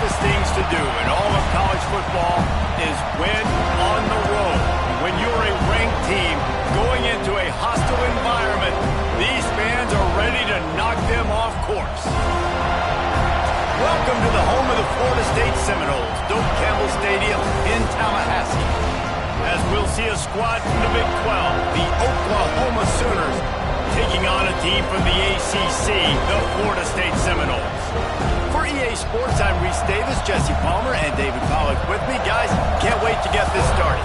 toughest things to do in all of college football is win on the road. When you're a ranked team going into a hostile environment, these fans are ready to knock them off course. Welcome to the home of the Florida State Seminoles, Doak Campbell Stadium in Tallahassee. As we'll see a squad from the Big 12, the Oklahoma Sooners, taking on a team from the ACC, the Florida State Seminoles. For EA Sports, I'm Reese Davis, Jesse Palmer, and David Pollack with me. Guys, can't wait to get this started.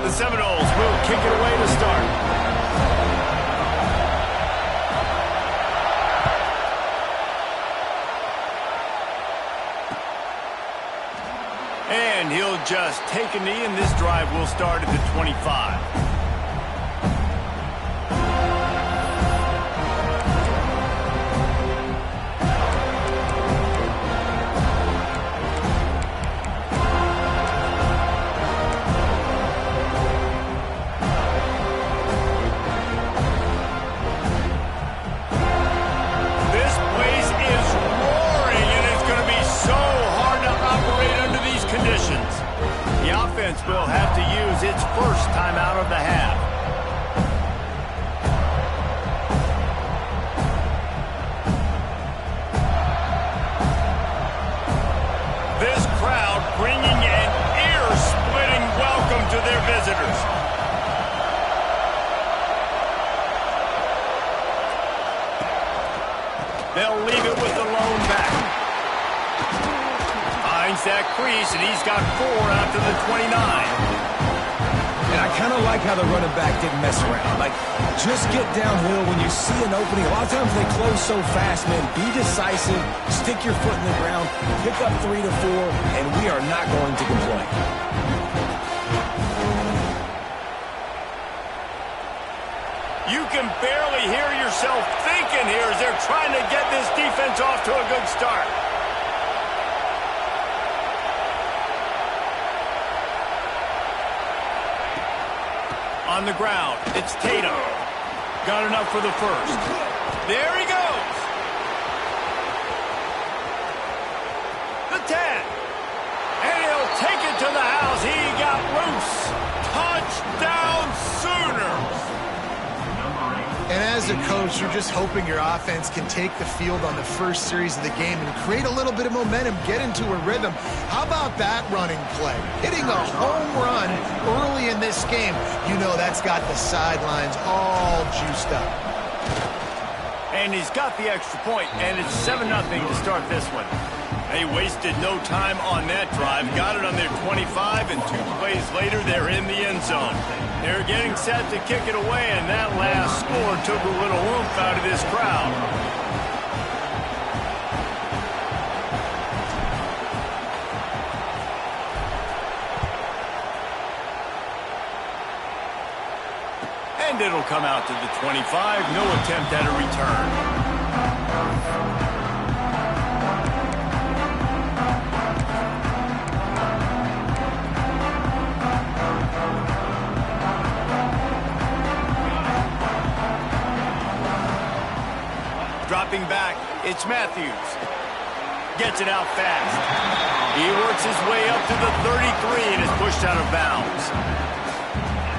The Seminoles will kick it away to start. And he'll just take a knee, and this drive will start at the 25. This place is roaring, and it's going to be so hard to operate under these conditions. The offense will have to use its first timeout of the half. This crowd bringing an ear-splitting welcome to their visitors. They'll leave it with the lone back. Finds that crease, and he's got 4 out to the 29. And I kind of like how the running back didn't mess around. Like, just get downhill when you see an opening. A lot of times they close so fast, man. Be decisive, stick your foot in the ground, pick up 3 to 4, and we are not going to complain. You can barely hear yourself thinking here as they're trying to get this defense off to a good start. On the ground, it's Tatum. Got enough for the first. There he goes. The 10. And he'll take it to the house. He got loose. Touchdown Sooners. And as a coach, you're just hoping your offense can take the field on the first series of the game and create a little bit of momentum, get into a rhythm. How about that running play? Hitting a home run early in this game. You know that's got the sidelines all juiced up. And he's got the extra point, and it's 7-0 to start this one. They wasted no time on that drive. Got it on their 25, and 2 plays later, they're in the end zone. They're getting set to kick it away, and that last score took a little oomph out of this crowd. And it'll come out to the 25. No attempt at a return. Dropping back, it's Matthews. Gets it out fast. He works his way up to the 33 and is pushed out of bounds.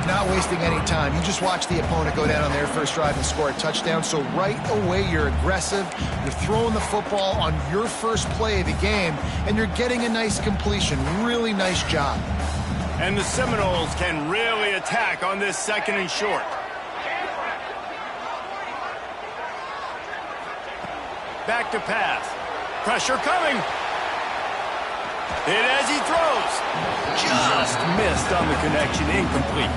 Not wasting any time. You just watch the opponent go down on their first drive and score a touchdown. So right away, you're aggressive. You're throwing the football on your first play of the game, and you're getting a nice completion. Really nice job. And the Seminoles can really attack on this 2nd and short. Back to pass. Pressure coming. Hit as he throws. Just missed on the connection. Incomplete.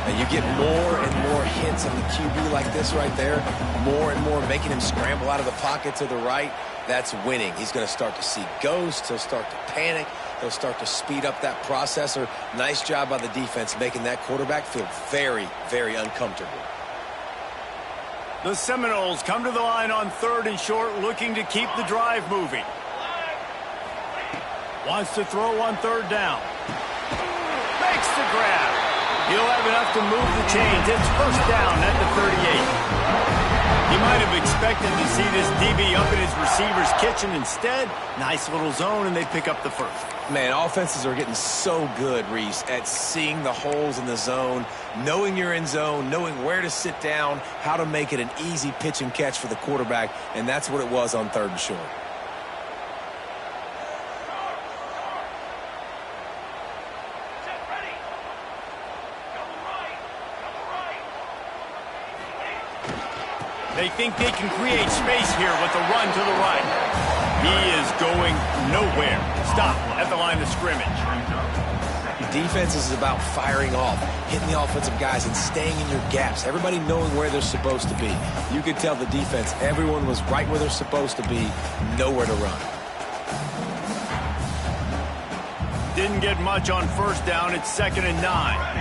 And you get more and more hints on the QB like this right there. More and more making him scramble out of the pocket to the right. That's winning. He's going to start to see ghosts. He'll start to panic. He'll start to speed up that processor. Nice job by the defense making that quarterback feel very, very uncomfortable. The Seminoles come to the line on 3rd and short, looking to keep the drive moving. Wants to throw on third down. Makes the grab. He'll have enough to move the chains. It's first down at the 38. He might have expected to see this DB up in his receiver's kitchen. Instead, nice little zone, and they pick up the first. Man, offenses are getting so good, Reese, at seeing the holes in the zone, knowing you're in zone, knowing where to sit down, how to make it an easy pitch and catch for the quarterback, and that's what it was on third and short. They think they can create space here with a run to the right. He is going nowhere. Stop at the line of scrimmage. Defense is about firing off, hitting the offensive guys, and staying in your gaps. Everybody knowing where they're supposed to be. You could tell the defense, everyone was right where they're supposed to be, nowhere to run. Didn't get much on first down. It's 2nd and 9.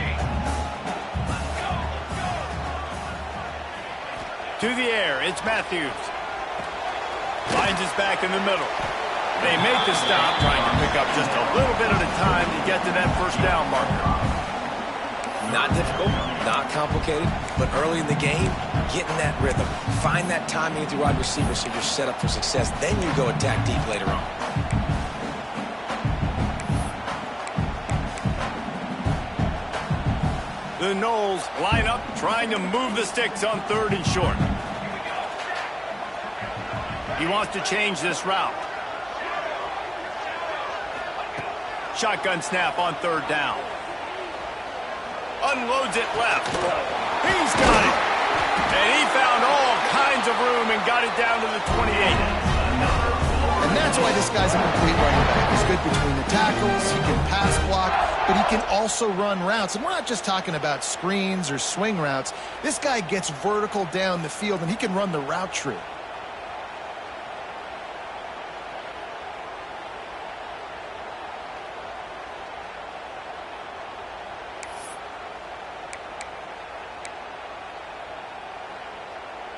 To the air, it's Matthews. Finds his back in the middle. They make the stop, trying to pick up just a little bit at a time to get to that first down marker. Not difficult, not complicated, but early in the game, get in that rhythm. Find that timing with your wide receiver so you're set up for success. Then you go attack deep later on. The Knowles line up, trying to move the sticks on third and short. He wants to change this route. Shotgun snap on third down. Unloads it left. He's got it. And he found all kinds of room and got it down to the 28. And that's why this guy's a complete running back. He's good between the tackles, he can pass block, but he can also run routes. And we're not just talking about screens or swing routes. This guy gets vertical down the field, and he can run the route tree.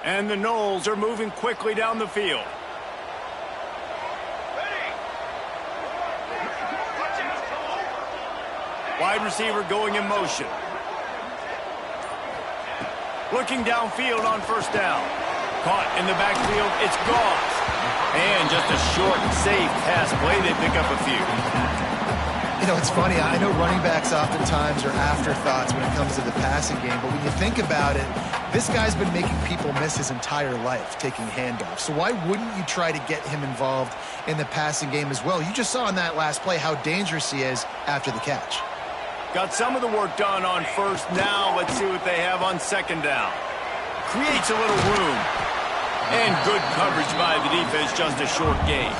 And the Knowles are moving quickly down the field. Wide receiver going in motion. Looking downfield on first down. Caught in the backfield, it's Goss. And just a short, safe pass play, they pick up a few. You know, it's funny, I know running backs oftentimes are afterthoughts when it comes to the passing game, but when you think about it, this guy's been making people miss his entire life taking handoffs. So why wouldn't you try to get him involved in the passing game as well? You just saw in that last play how dangerous he is after the catch. Got some of the work done on first. Now let's see what they have on second down. Creates a little room. And good coverage by the defense, just a short gain.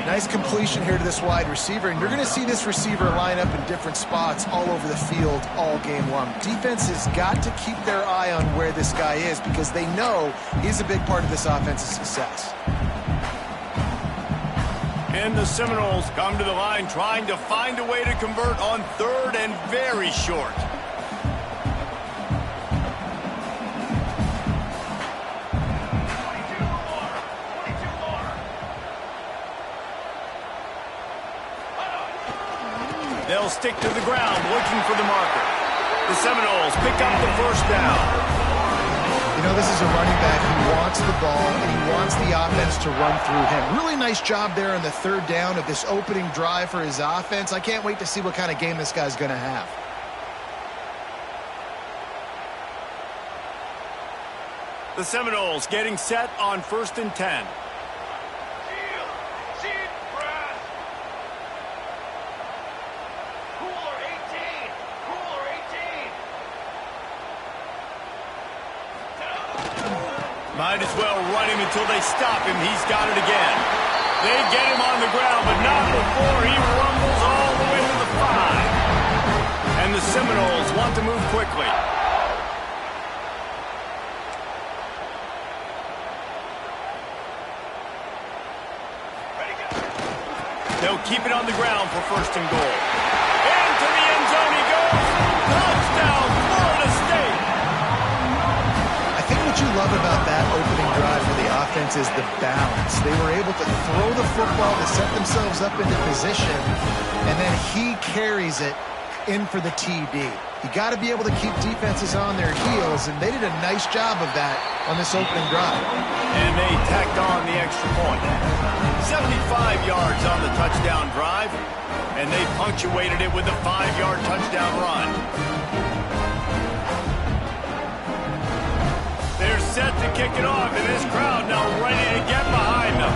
Nice completion here to this wide receiver, and you're going to see this receiver line up in different spots all over the field all game long. Defense has got to keep their eye on where this guy is because they know he's a big part of this offense's success. And the Seminoles come to the line trying to find a way to convert on third and very short. They'll stick to the ground looking for the marker. The Seminoles pick up the first down. You know, this is a running back who wants the ball and he wants the offense to run through him. Really nice job there on the third down of this opening drive for his offense. I can't wait to see what kind of game this guy's going to have. The Seminoles getting set on 1st and 10. Might as well run him until they stop him. He's got it again. They get him on the ground, but not before he rumbles all the way to the 5. And the Seminoles want to move quickly. They'll keep it on the ground for 1st and goal. Into the end zone he goes. Touchdown, Florida State. What you love about that opening drive for the offense defense is the balance. They were able to throw the football to set themselves up into position, and then he carries it in for the TD. You got to be able to keep defenses on their heels, and they did a nice job of that on this opening drive. And they tacked on the extra point. 75 yards on the touchdown drive, and they punctuated it with a 5-yard touchdown run. They're set to kick it off, and this crowd now ready to get behind them.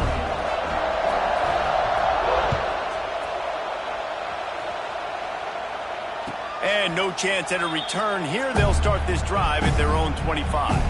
And no chance at a return here. They'll start this drive at their own 25.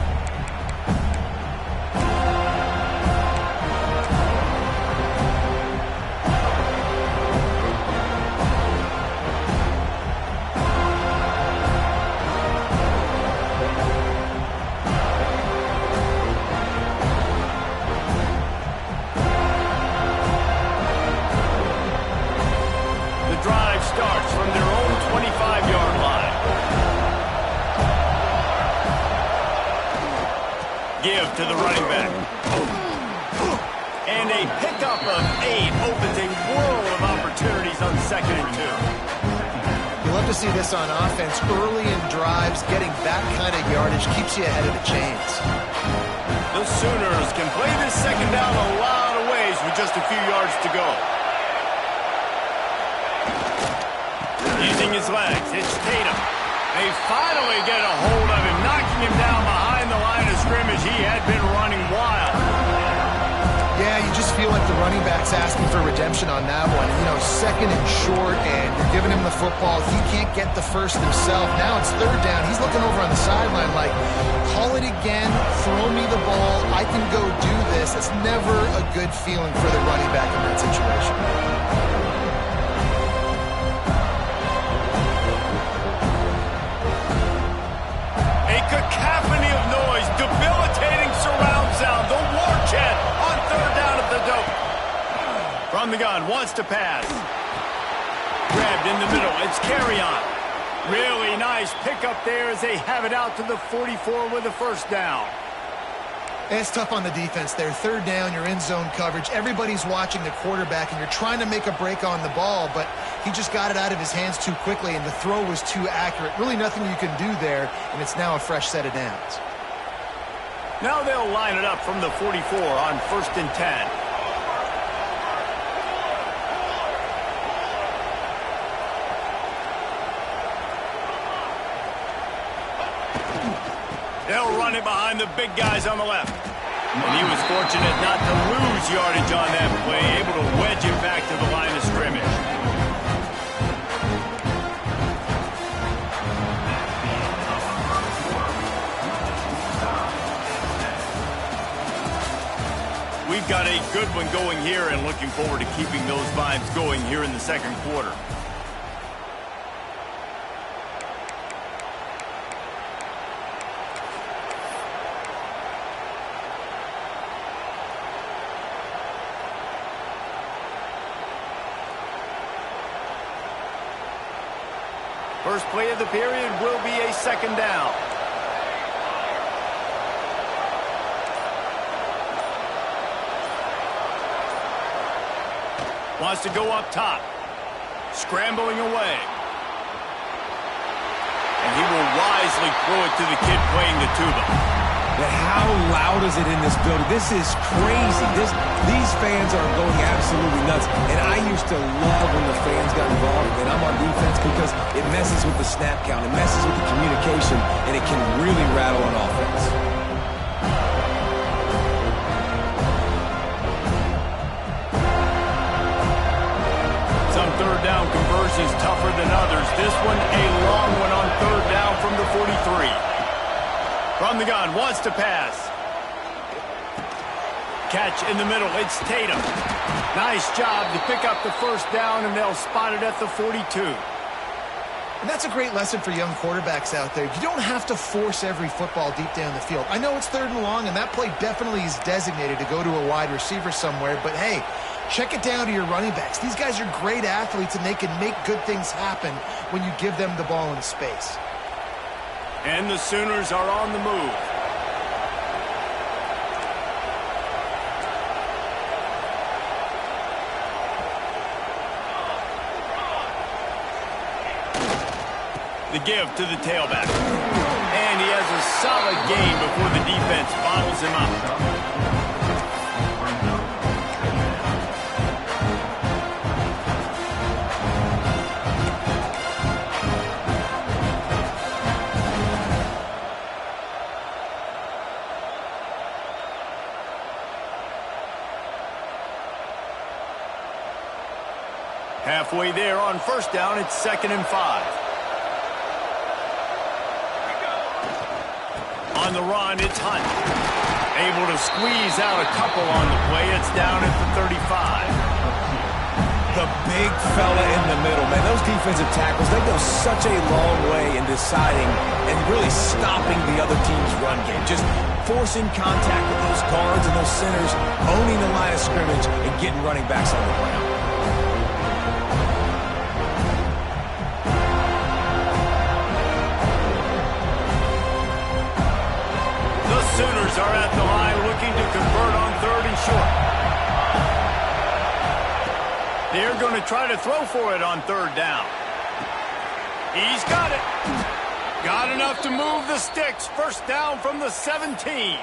Starts from their own 25-yard line. Give to the running back. And a pickup of 8 opens a world of opportunities on 2nd and 2. You love to see this on offense. Early in drives, getting that kind of yardage keeps you ahead of the chains. The Sooners can play this second down a lot of ways with just a few yards to go. Using his legs, it's Tatum. They finally get a hold of him, knocking him down behind the line of scrimmage. He had been running wild. Yeah, you just feel like the running back's asking for redemption on that one. You know, 2nd and short, and you're giving him the football. He can't get the first himself. Now it's 3rd down. He's looking over on the sideline like, call it again, throw me the ball, I can go do this. It's never a good feeling for the running back in that situation. Cacophony of noise, debilitating surround sound, the war chant on 3rd down at the dope. From the gun, wants to pass. Grabbed in the middle, it's Carry-On. Really nice pickup there as they have it out to the 44 with a 1st down. It's tough on the defense there. 3rd down, you're in zone coverage. Everybody's watching the quarterback, and you're trying to make a break on the ball, but he just got it out of his hands too quickly, and the throw was too accurate. Really nothing you can do there, and it's now a fresh set of downs. Now they'll line it up from the 44 on 1st and 10. They'll run it behind the big guys on the left. And he was fortunate not to lose yardage on that play, able to wedge it back to the line of scrimmage. We've got a good one going here and looking forward to keeping those vibes going here in the 2nd quarter. First play of the period will be a 2nd down. Wants to go up top. Scrambling away. And he will wisely throw it to the kid playing the tuba. But how loud is it in this building? This is crazy. These fans are going absolutely nuts. And I used to love when the fans got involved and I'm on defense because it messes with the snap count. It messes with the communication, and it can really rattle on offense. Some 3rd down conversions tougher than others. This one a long one on 3rd down from the 43. From the gun, wants to pass. Catch in the middle, it's Tatum. Nice job to pick up the 1st down, and they'll spot it at the 42. And that's a great lesson for young quarterbacks out there. You don't have to force every football deep down the field. I know it's 3rd and long, and that play definitely is designated to go to a wide receiver somewhere, but hey, check it down to your running backs. These guys are great athletes, and they can make good things happen when you give them the ball in space. And the Sooners are on the move. The give to the tailback. And he has a solid gain before the defense bottles him up. Halfway there on first down, it's 2nd and 5. On the run, it's Hunt. Able to squeeze out a couple on the play. It's down at the 35. The big fella in the middle, man. Those defensive tackles, they go such a long way in deciding and really stopping the other team's run game. Just forcing contact with those guards and those centers, owning the line of scrimmage, and getting running backs on the ground. Sooners are at the line looking to convert on 3rd and short. They're going to try to throw for it on 3rd down. He's got it. Got enough to move the sticks. First down from the 17.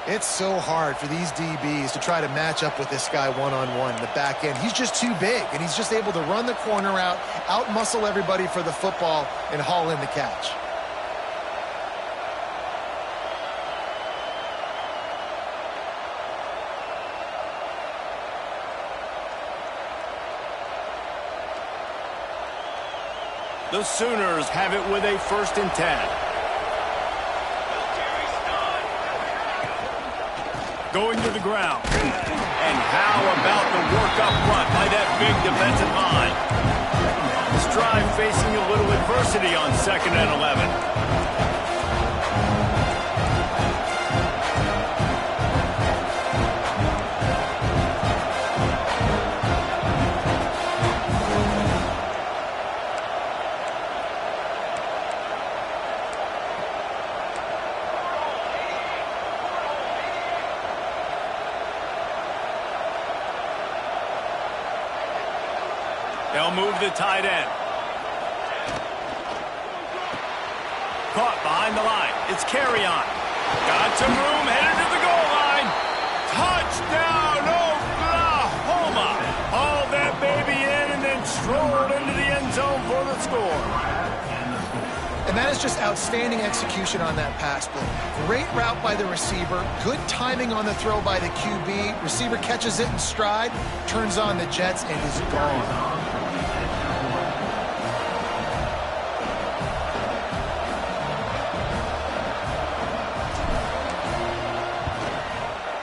It's so hard for these DBs to try to match up with this guy one-on-one in the back end. He's just too big, and he's just able to run the corner out-muscle everybody for the football, and haul in the catch. The Sooners have it with a 1st and 10. Going to the ground. And how about the work up front by that big defensive line? This drive facing a little adversity on 2nd and 11. They'll move the tight end. Caught behind the line. It's Carry-On. Got some room, headed to the goal line. Touchdown, Oklahoma. Hauled that baby in and then strolled into the end zone for the score. And that is just outstanding execution on that pass play. Great route by the receiver. Good timing on the throw by the QB. Receiver catches it in stride, turns on the jets, and is gone.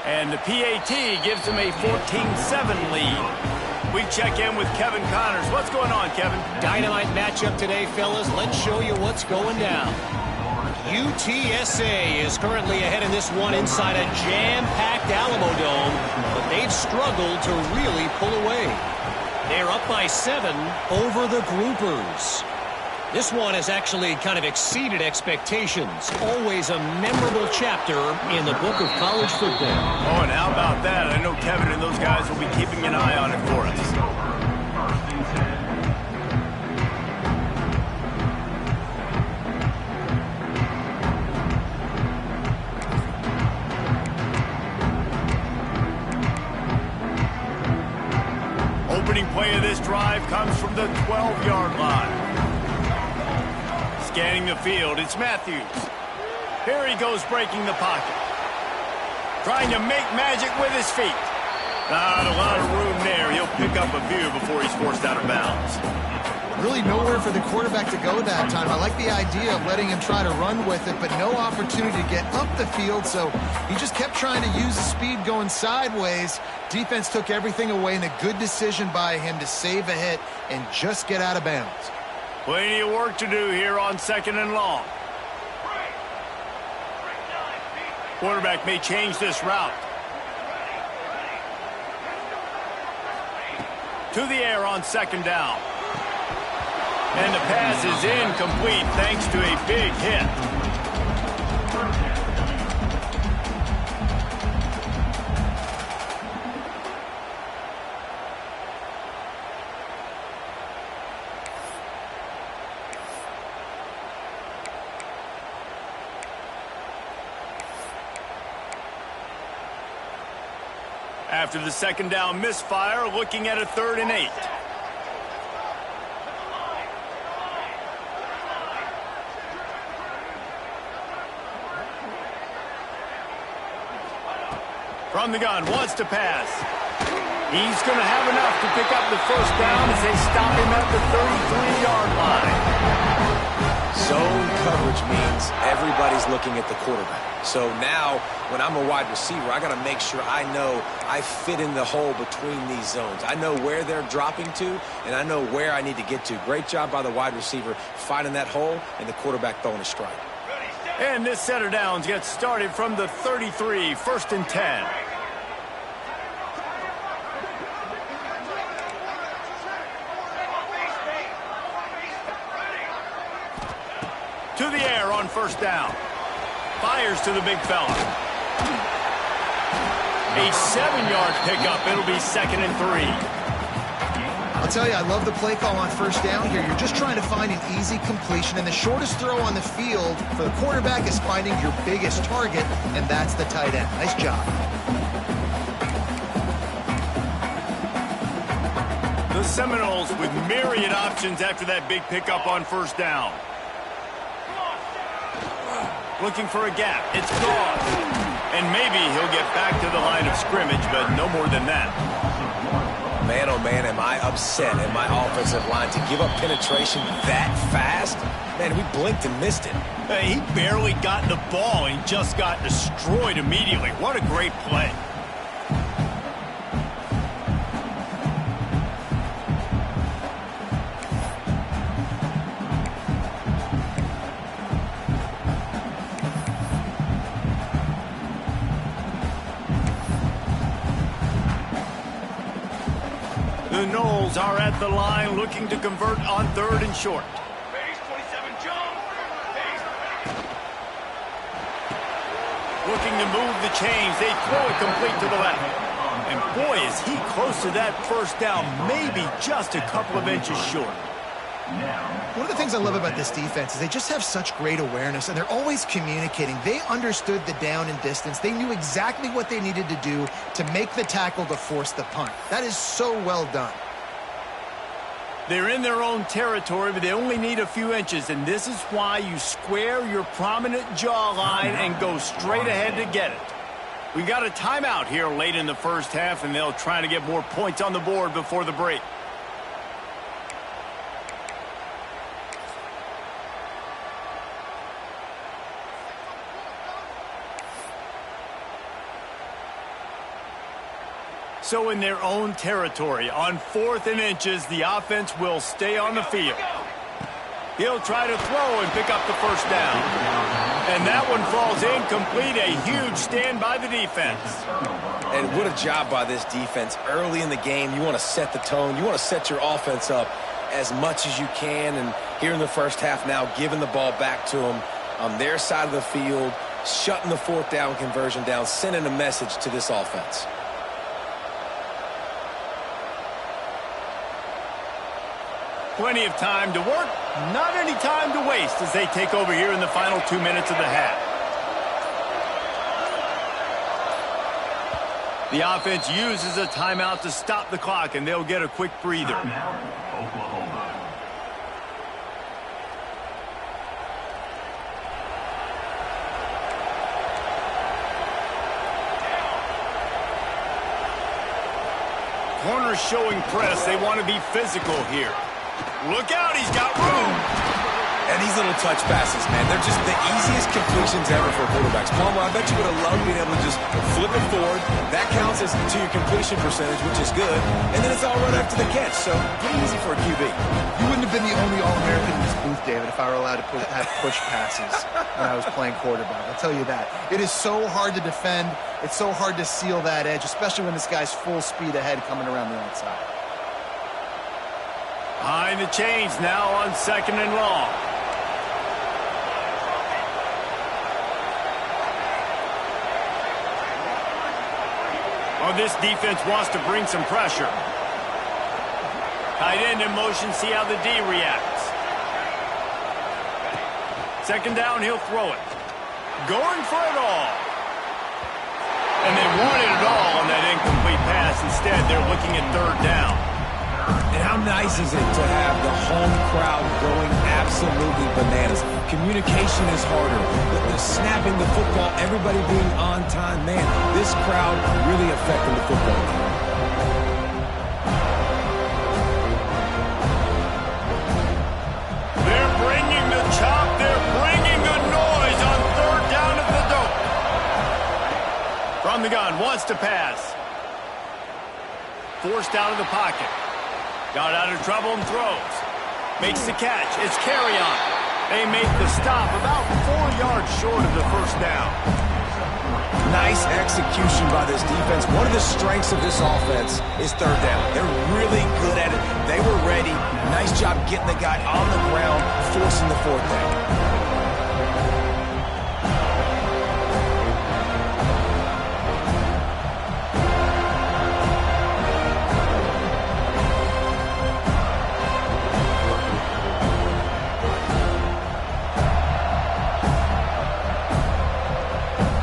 And the PAT gives them a 14-7 lead. We check in with Kevin Connors. What's going on, Kevin? Dynamite matchup today, fellas. Let's show you what's going down. UTSA is currently ahead in this one inside a jam-packed Alamo Dome, but they've struggled to really pull away. They're up by 7 over the Groupers. This one has actually kind of exceeded expectations. Always a memorable chapter in the book of college football. Oh, and how about that? I know Kevin and those guys will be keeping an eye on it for us. Opening play of this drive comes from the 12-yard line. Scanning the field, it's Matthews. Here he goes breaking the pocket. Trying to make magic with his feet. Not a lot of room there. He'll pick up a few before he's forced out of bounds. Really nowhere for the quarterback to go that time. I like the idea of letting him try to run with it, but no opportunity to get up the field, so he just kept trying to use the speed going sideways. Defense took everything away, and a good decision by him to save a hit and just get out of bounds. Plenty of work to do here on 2nd and long. Quarterback may change this route. To the air on 2nd down. And the pass is incomplete thanks to a big hit. After the second down misfire, looking at a 3rd and 8. From the gun, wants to pass. He's going to have enough to pick up the first down as they stop him at the 33-yard line. Zone coverage means everybody's looking at the quarterback. So now, when I'm a wide receiver, I got to make sure I know I fit in the hole between these zones. I know where they're dropping to, and I know where I need to get to. Great job by the wide receiver finding that hole, and the quarterback throwing a strike. And this set of downs gets started from the 33, 1st and 10. To the air on 1st down. Fires to the big fella. A 7-yard pickup. It'll be 2nd and 3. I'll tell you, I love the play call on 1st down here. You're just trying to find an easy completion, and the shortest throw on the field for the quarterback is finding your biggest target, and that's the tight end. Nice job. The Seminoles with myriad options after that big pickup on 1st down. Looking for a gap. It's gone. And maybe he'll get back to the line of scrimmage, but no more than that. Man, oh man, am I upset at my offensive line to give up penetration that fast? Man, we blinked and missed it. He barely got the ball and just got destroyed immediately. What a great play. The Noles are at the line looking to convert on 3rd and short. Looking to move the chains. They throw it complete to the left. And boy, is he close to that 1st down, maybe just a couple of inches short. One of the things I love about this defense is they just have such great awareness, and they're always communicating. They understood the down and distance. They knew exactly what they needed to do to make the tackle to force the punt. That is so well done. They're in their own territory, but they only need a few inches, and this is why you square your prominent jawline and go straight ahead to get it. We got a timeout here late in the 1st half, and they'll try to get more points on the board before the break. So in their own territory, on 4th and inches, the offense will stay on the field. He'll try to throw and pick up the 1st down. And that one falls incomplete. A huge stand by the defense. And what a job by this defense. Early in the game, you want to set the tone. You want to set your offense up as much as you can. And here in the 1st half now, giving the ball back to them on their side of the field, shutting the 4th down conversion down, sending a message to this offense. Plenty of time to work, not any time to waste as they take over here in the final 2 minutes of the half. The offense uses a timeout to stop the clock, and they'll get a quick breather. Corners showing press. They want to be physical here. Look out, he's got room. And these little touch passes, man, they're just the easiest completions ever for quarterbacks. Palmer, I bet you would have loved being able to just flip it forward. That counts as to your completion percentage, which is good. And then it's all right after the catch, so pretty easy for a QB. You wouldn't have been the only All-American in this booth, David, if I were allowed to have push passes when I was playing quarterback. I'll tell you that. It is so hard to defend. It's so hard to seal that edge, especially when this guy's full speed ahead coming around the outside. Behind the chains now on 2nd and long. Oh, this defense wants to bring some pressure. Tight end in motion, see how the D reacts. 2nd down, he'll throw it. Going for it all. And they wanted it all on that incomplete pass. Instead, they're looking at third down. And how nice is it to have the home crowd going absolutely bananas? Communication is harder. The snapping the football, everybody being on time. Man, this crowd really affecting the football game. They're bringing the chop. They're bringing the noise on third down at the dope. From the gun, wants to pass. Forced out of the pocket. Got out of trouble and throws. Makes the catch. It's carry on. They make the stop about 4 yards short of the first down. Nice execution by this defense. One of the strengths of this offense is third down. They're really good at it. They were ready. Nice job getting the guy on the ground, forcing the fourth down.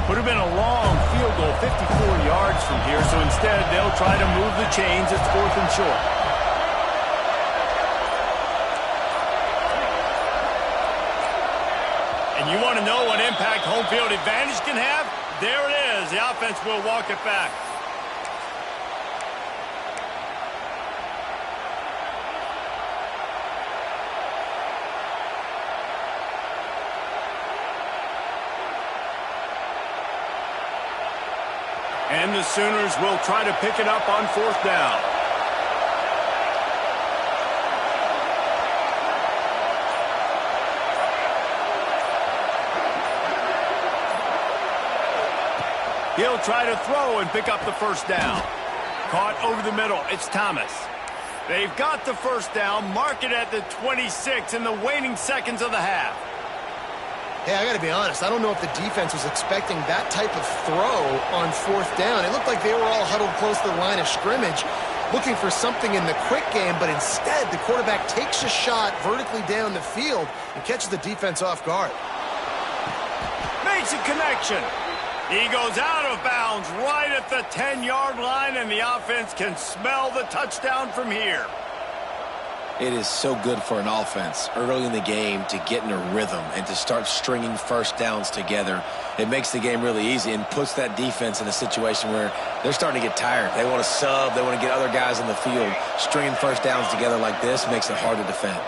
Would have been a long field goal, 54 yards from here, so instead they'll try to move the chains. It's 4th and short. And you want to know what impact home field advantage can have? There it is. The offense will walk it back. And the Sooners will try to pick it up on 4th down. He'll try to throw and pick up the first down. Caught over the middle. It's Thomas. They've got the first down. Mark it at the 26 in the waning seconds of the half. Hey, I got to be honest. I don't know if the defense was expecting that type of throw on 4th down. It looked like they were all huddled close to the line of scrimmage, looking for something in the quick game, but instead the quarterback takes a shot vertically down the field and catches the defense off guard. Makes a connection. He goes out of bounds right at the 10-yard line, and the offense can smell the touchdown from here. It is so good for an offense early in the game to get in a rhythm and to start stringing first downs together. It makes the game really easy and puts that defense in a situation where they're starting to get tired. They want to sub. They want to get other guys on the field. Stringing first downs together like this makes it hard to defend.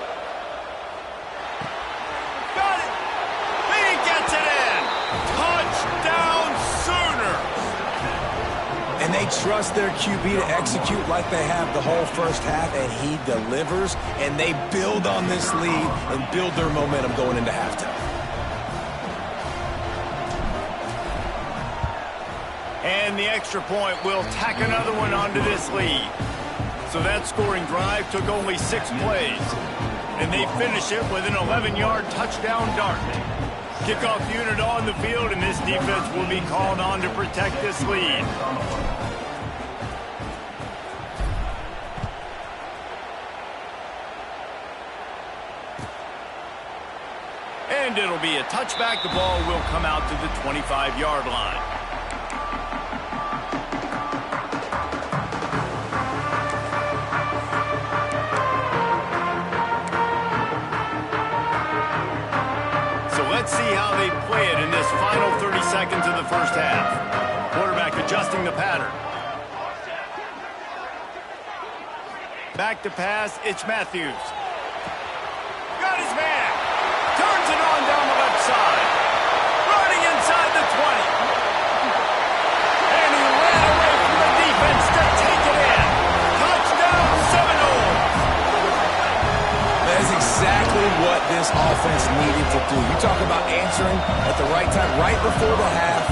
Got it. He gets it in. Touchdown Sooners. And they trust their QB to execute like they have the whole first half, and he delivers, and they build on this lead and build their momentum going into halftime. And the extra point will tack another one onto this lead. So that scoring drive took only 6 plays. And they finish it with an 11-yard touchdown dart. Kickoff unit on the field, and this defense will be called on to protect this lead. And it'll be a touchback. The ball will come out to the 25-yard line. So let's see how they play it in this final 30 seconds of the first half. Quarterback adjusting the pattern. Back to pass, it's Matthews. Got his man. Turns it on down the left side. Running inside the 20. And he ran away from the defense to take it in. Touchdown Seminoles. That is exactly what this offense needed to do. You talk about answering at the right time, right before the half,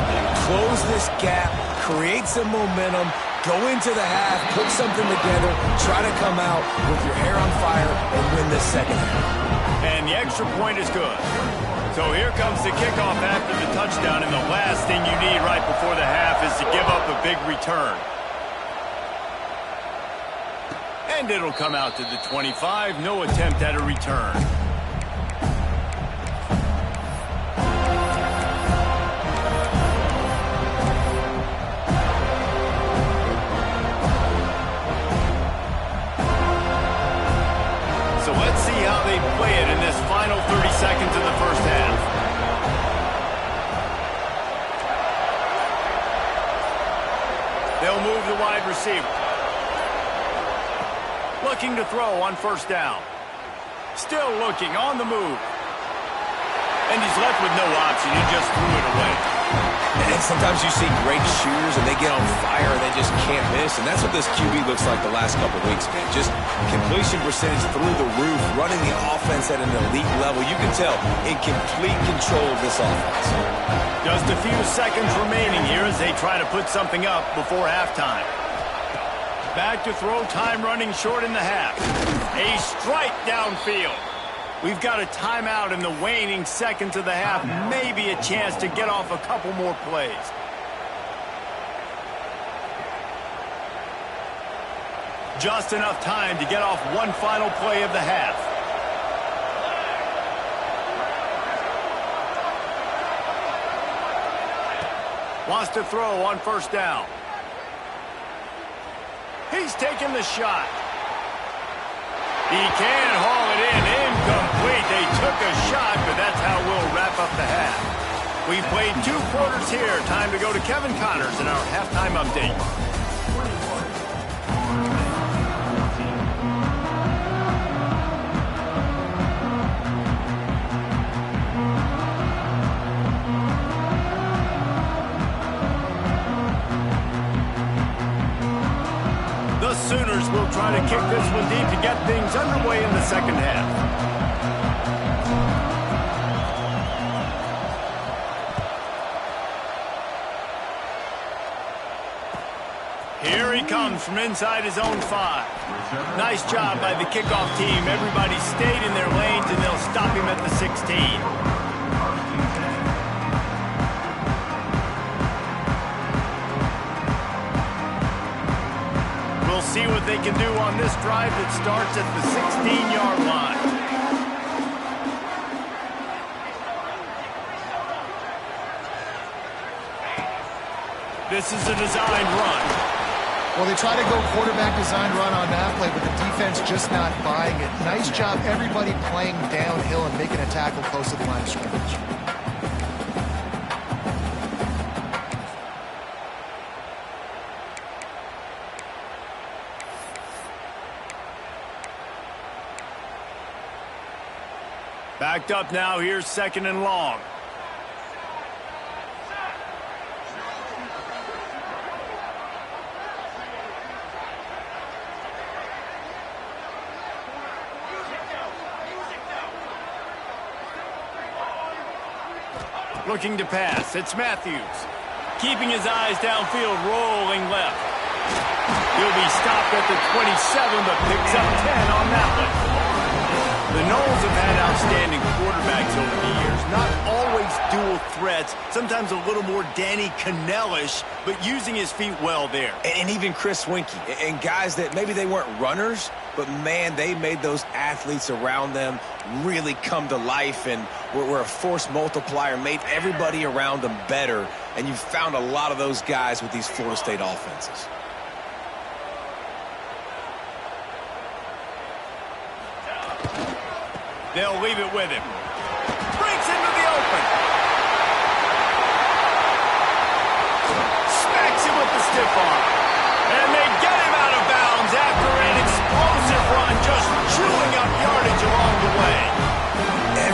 close this gap, create some momentum, go into the half, put something together, try to come out with your hair on fire and win this second half. And the extra point is good. So here comes the kickoff after the touchdown, and the last thing you need right before the half is to give up a big return. And it'll come out to the 25. No attempt at a return. move the wide receiver. Looking to throw on first down. Still looking on the move. And he's left with no option. He just threw it away. And sometimes you see great shooters and they get on fire and they just can't miss. And that's what this QB looks like the last couple of weeks, man. Just completion percentage through the roof, running the offense at an elite level. You can tell in complete control of this offense. Just a few seconds remaining here as they try to put something up before halftime. Back to throw, time running short in the half. A strike downfield. We've got a timeout in the waning seconds of the half. Maybe a chance to get off a couple more plays. Just enough time to get off one final play of the half. Wants to throw on first down. He's taking the shot. He can haul it in. Incomplete. They took a shot, but that's how we'll wrap up the half. We've played 2 quarters here. Time to go to Kevin Connors in our halftime update. The Sooners will try to kick this one deep to get things underway in the second half. Here he comes from inside his own 5. Nice job by the kickoff team. Everybody stayed in their lanes, and they'll stop him at the 16. See what they can do on this drive that starts at the 16-yard line. This is a designed run. Well, they try to go quarterback designed run on that play, but the defense just not buying it. Nice job, everybody playing downhill and making a tackle close to the line of scrimmage. Backed up now, here's 2nd and long. Looking to pass, it's Matthews. Keeping his eyes downfield, rolling left. He'll be stopped at the 27, but picks up 10 on that one. The Noles have had outstanding quarterbacks over the years. Not always dual threats. Sometimes a little more Danny Cannell-ish, but using his feet well there. And even Chris Winkie. And guys that maybe they weren't runners, but, man, they made those athletes around them really come to life and were a force multiplier, made everybody around them better. And you found a lot of those guys with these Florida State offenses. They'll leave it with him. Breaks into the open. Smacks him with the stiff arm. And they get him out of bounds after an explosive run, just chewing up yardage along the way.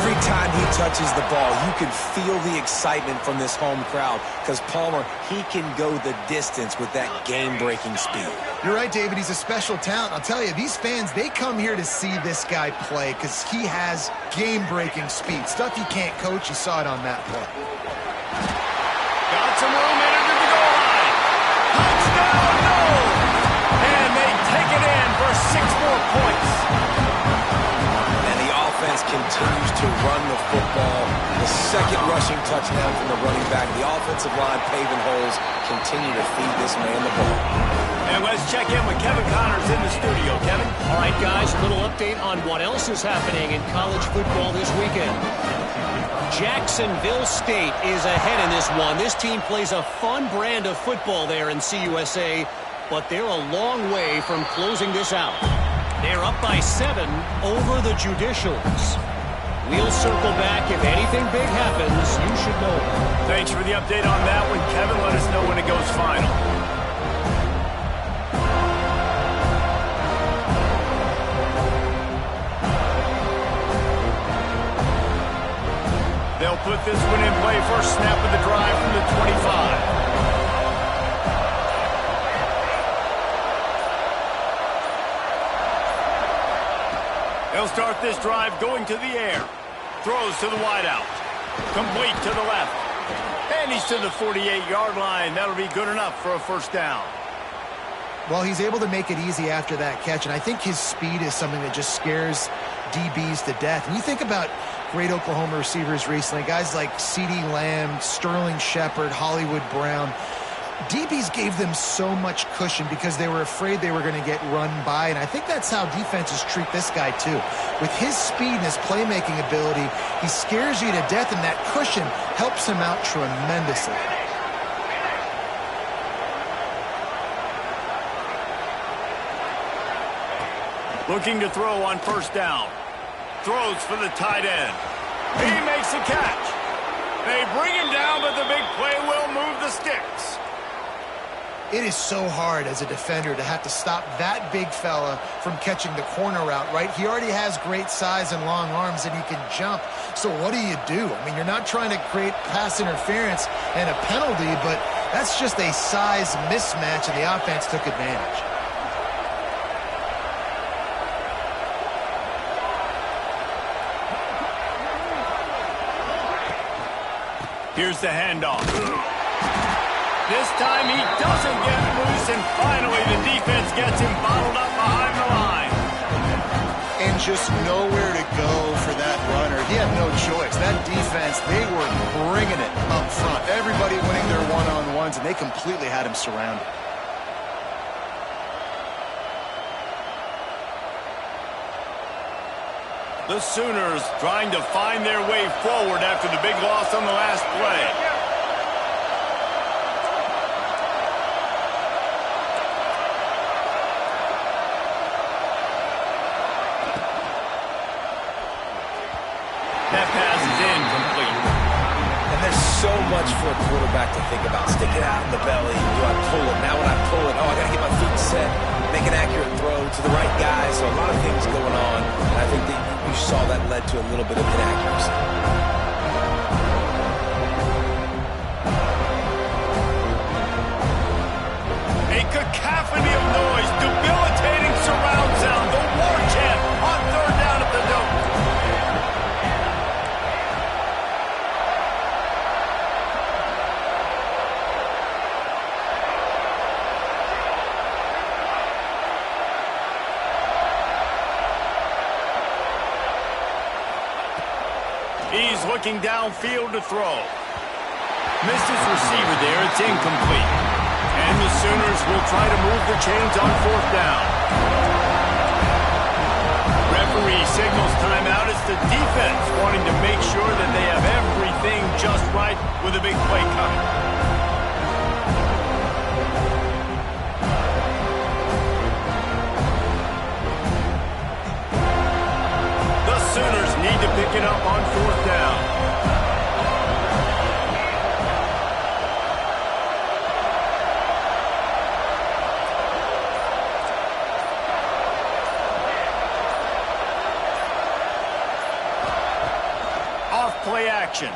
Every time he touches the ball, you can feel the excitement from this home crowd because Palmer, he can go the distance with that game-breaking speed. You're right, David. He's a special talent. I'll tell you, these fans, they come here to see this guy play because he has game-breaking speed. Stuff you can't coach. You saw it on that play. Got some room in under the goal line. Touchdown, no! And they take it in for 6 more points. And the offense continues to run the football. The second rushing touchdown from the running back. The offensive line paving holes, continue to feed this man the ball. And let's check in with Kevin Connors in the studio. Kevin? All right, guys, a little update on what else is happening in college football this weekend. Jacksonville State is ahead in this one. This team plays a fun brand of football there in CUSA, but they're a long way from closing this out. They're up by 7 over the Judicials. We'll circle back. If anything big happens, you should know. Thanks for the update on that one, Kevin. Let us know when it goes final. They'll put this one in play for a snap of the drive from the 25. They'll start this drive going to the air. Throws to the wideout. Complete to the left. And he's to the 48-yard line. That'll be good enough for a first down. Well, he's able to make it easy after that catch, and I think his speed is something that just scares DBs to death. And you think about great Oklahoma receivers recently, guys like CeeDee Lamb, Sterling Shepard, Hollywood Brown. DBs gave them so much cushion because they were afraid they were going to get run by, and I think that's how defenses treat this guy too. With his speed and his playmaking ability, he scares you to death, and that cushion helps him out tremendously. Looking to throw on first down. Throws for the tight end. He makes a catch. They bring him down, but the big play will move the sticks. It is so hard as a defender to have to stop that big fella from catching the corner route, right? He already has great size and long arms, and he can jump. So what do? I mean, you're not trying to create pass interference and a penalty, but that's just a size mismatch, and the offense took advantage. Here's the handoff. This time he doesn't get loose, and finally the defense gets him bottled up behind the line. And just nowhere to go for that runner. He had no choice. That defense, they were bringing it up front. Everybody winning their one-on-ones, and they completely had him surrounded. The Sooners trying to find their way forward after the big loss on the last play. That pass is incomplete. And there's so much for a quarterback to think about. Stick it out in the belly. Do I pull it? Now when I pull it, I got to get my feet set. Make an accurate throw to the right guy. So a lot of things going on. And I think that you saw that led to a little bit of inaccuracy. A cacophony of noise, debilitating surround sound, the war chant on third down at the Dome. He's looking downfield to throw. Missed his receiver there. It's incomplete. And the Sooners will try to move the chains on fourth down. Referee signals timeout. It's the defense wanting to make sure that they have everything just right with a big play coming. The Sooners need to pick it up on fourth down. Play action.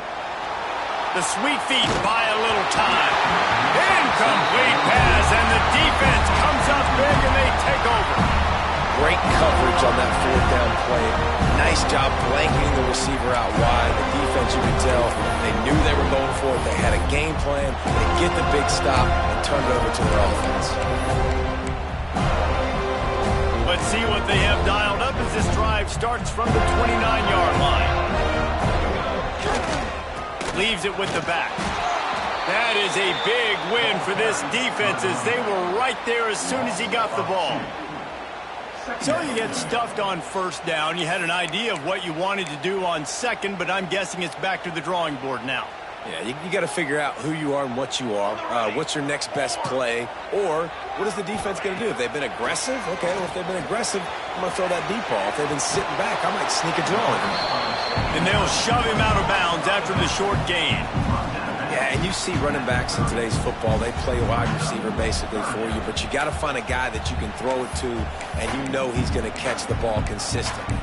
The sweet feet buy a little time. Incomplete pass, and the defense comes up big, and they take over. Great coverage on that fourth down play. Nice job blanketing the receiver out wide. The defense, you could tell, they knew they were going for it. They had a game plan. They get the big stop and turn it over to their offense. Let's see what they have dialed up as this drive starts from the 29-yard line. Leaves it with the back. That is a big win for this defense as they were right there as soon as he got the ball. So you get stuffed on first down. You had an idea of what you wanted to do on second, but I'm guessing it's back to the drawing board now. Yeah, you got to figure out who you are and what you are. What's your next best play? Or what is the defense going to do? If they've been aggressive, okay, well, if they've been aggressive, I'm going to throw that deep ball. If they've been sitting back, I might sneak a draw in. And they'll shove him out of bounds after the short gain. Yeah, and you see running backs in today's football, they play wide receiver basically for you, but you got to find a guy that you can throw it to, and you know he's going to catch the ball consistently.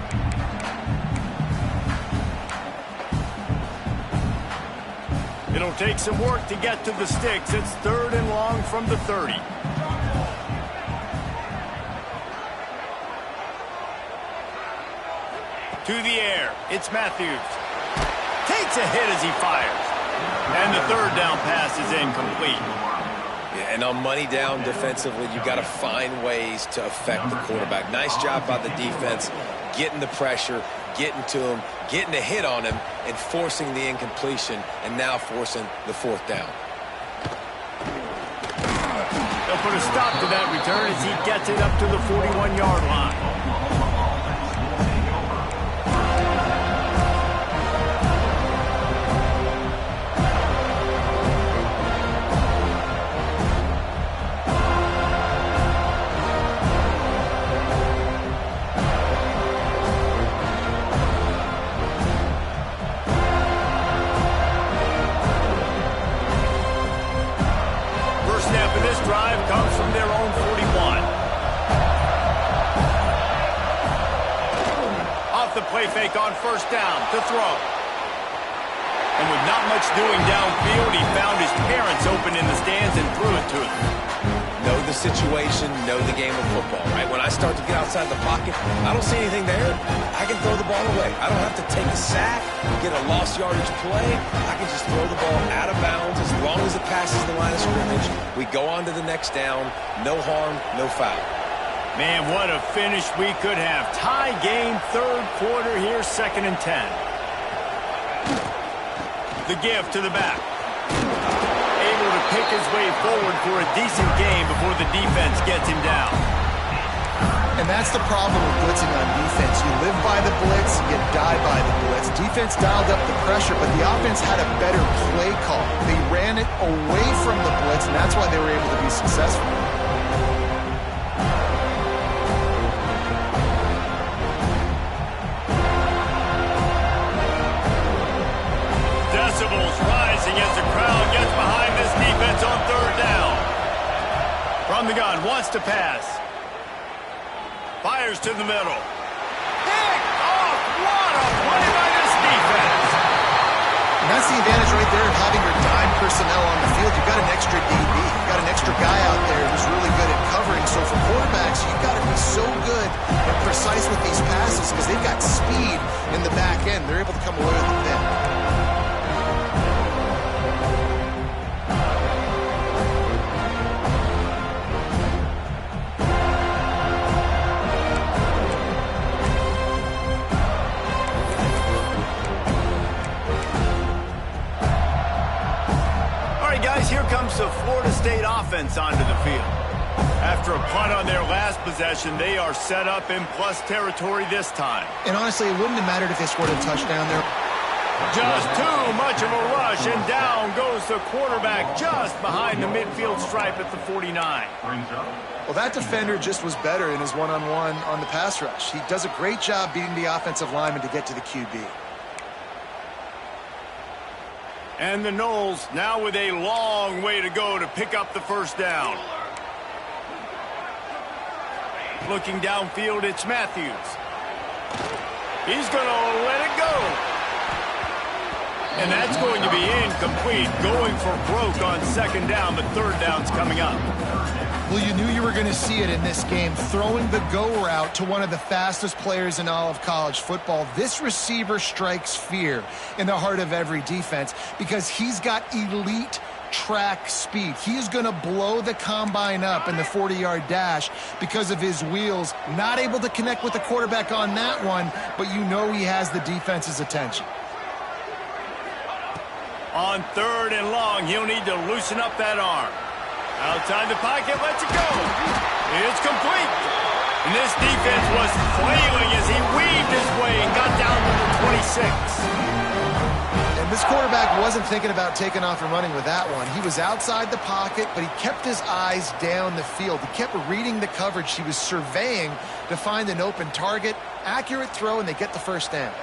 It'll take some work to get to the sticks. It's 3rd and long from the 30. To the air, it's Matthews. Takes a hit as he fires. And the 3rd down pass is incomplete. Yeah, and on money down defensively, you've got to find ways to affect the quarterback. Nice job by the defense, getting the pressure, getting to him, getting a hit on him, and forcing the incompletion, and now forcing the 4th down. They'll put a stop to that return as he gets it up to the 41-yard line. Comes from their own 41. Off the play fake on 1st down to throw. And with not much doing downfield, he found his parents open in the stands and threw it to them. Know the situation, know the game of football, right? When I start to get outside the pocket, I don't see anything there. I can throw the ball away. I don't have to take a sack, get a lost yardage play. I can just throw the ball out of bounds as long as it passes the line of scrimmage. We go on to the next down. No harm, no foul. Man, what a finish we could have. Tie game, 3rd quarter here, 2nd and 10. The give to the back. Able to pick his way forward for a decent game before the defense gets him down. And that's the problem with blitzing on defense. You live by the blitz, you die by the blitz. Defense dialed up the pressure, but the offense had a better play call. They ran it away from the blitz, and that's why they were able to be successful. Decibels rising as the crowd gets behind this defense on 3rd down. From the gun, wants to pass. Fires to the middle. Pick off! What a play by this defense! And that's the advantage right there of having your dime personnel on the field. You've got an extra DB. You've got an extra guy out there who's really good at covering. So for quarterbacks, you've got to be so good and precise with these passes because they've got speed in the back end. They're able to come away with the pick. Here comes the Florida State offense onto the field. After a punt on their last possession, they are set up in plus territory this time. And honestly, it wouldn't have mattered if they scored a touchdown there. Just too much of a rush, and down goes the quarterback just behind the midfield stripe at the 49. Well, that defender just was better in his one-on-one on the pass rush. He does a great job beating the offensive lineman to get to the QB. And the Noles now with a long way to go to pick up the 1st down. Looking downfield, it's Matthews. He's going to let it go. And that's going to be incomplete. Going for broke on 2nd down. The 3rd down's coming up. Well, you knew you were going to see it in this game. Throwing the go route to one of the fastest players in all of college football. This receiver strikes fear in the heart of every defense because he's got elite track speed. He is going to blow the combine up in the 40-yard dash because of his wheels. Not able to connect with the quarterback on that one, but you know he has the defense's attention. On 3rd and long, he'll need to loosen up that arm. Outside the pocket, lets it go. It's complete. And this defense was flailing as he weaved his way and got down to the 26. And this quarterback wasn't thinking about taking off and running with that one. He was outside the pocket, but he kept his eyes down the field. He kept reading the coverage. He was surveying to find an open target. Accurate throw, and they get the 1st down.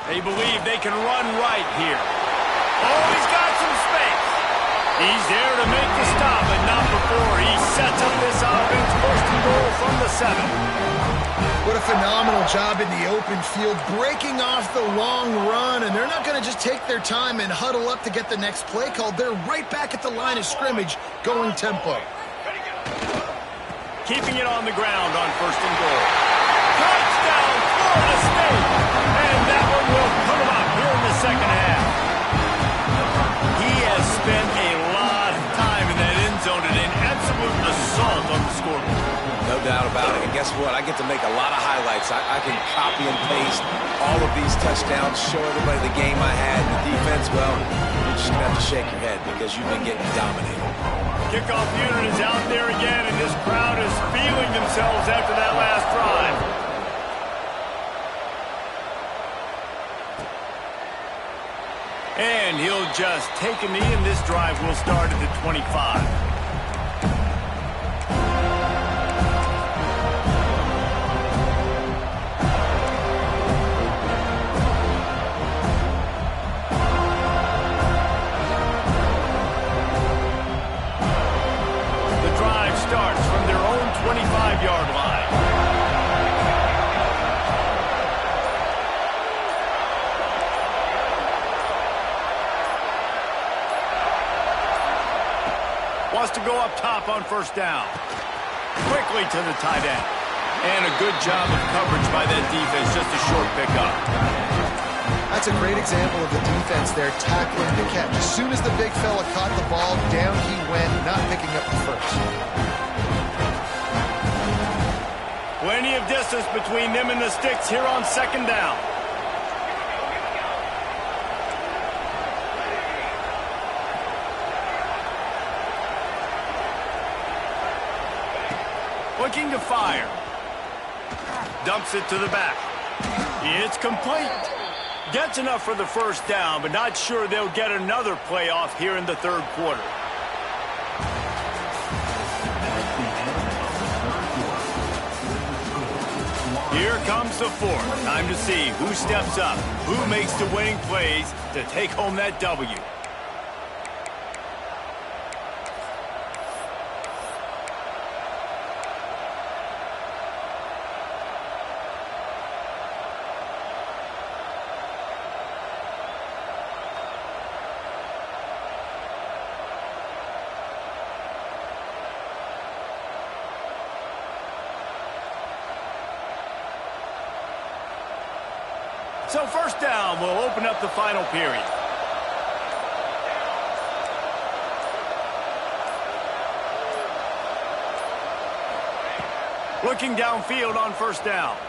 They believe they can run right here. Oh, he's got some space. He's there to make the stop, but not before he sets up this offense. 1st and goal from the 7. What a phenomenal job in the open field, breaking off the long run, and they're not going to just take their time and huddle up to get the next play called. They're right back at the line of scrimmage, going tempo. Keeping it on the ground on 1st and goal. Touchdown, Florida State! And that one will put them up here in the second half. He has spent a lot of time in that end zone and an absolute assault on the scoreboard. No doubt about it. And guess what? I get to make a lot of highlights. I can copy and paste all of these touchdowns, show everybody the game I had. The defense, well, you're just going to have to shake your head because you've been getting dominated. Kickoff unit is out there again, and this crowd is feeling themselves after that last drive. And he'll just take a knee, and this drive will start at the 25. Starts from their own 25-yard line. Wants to go up top on 1st down. Quickly to the tight end. And a good job of coverage by that defense, just a short pickup. That's a great example of the defense there tackling the catch. As soon as the big fella caught the ball, down he went, not picking up the first. Plenty of distance between them and the sticks here on 2nd down. Looking to fire. Dumps it to the back. It's complete. Gets enough for the 1st down, but not sure they'll get another playoff here in the 3rd quarter. Here comes the 4th. Time to see who steps up, who makes the winning plays to take home that W. So 1st down will open up the final period. Looking downfield on 1st down.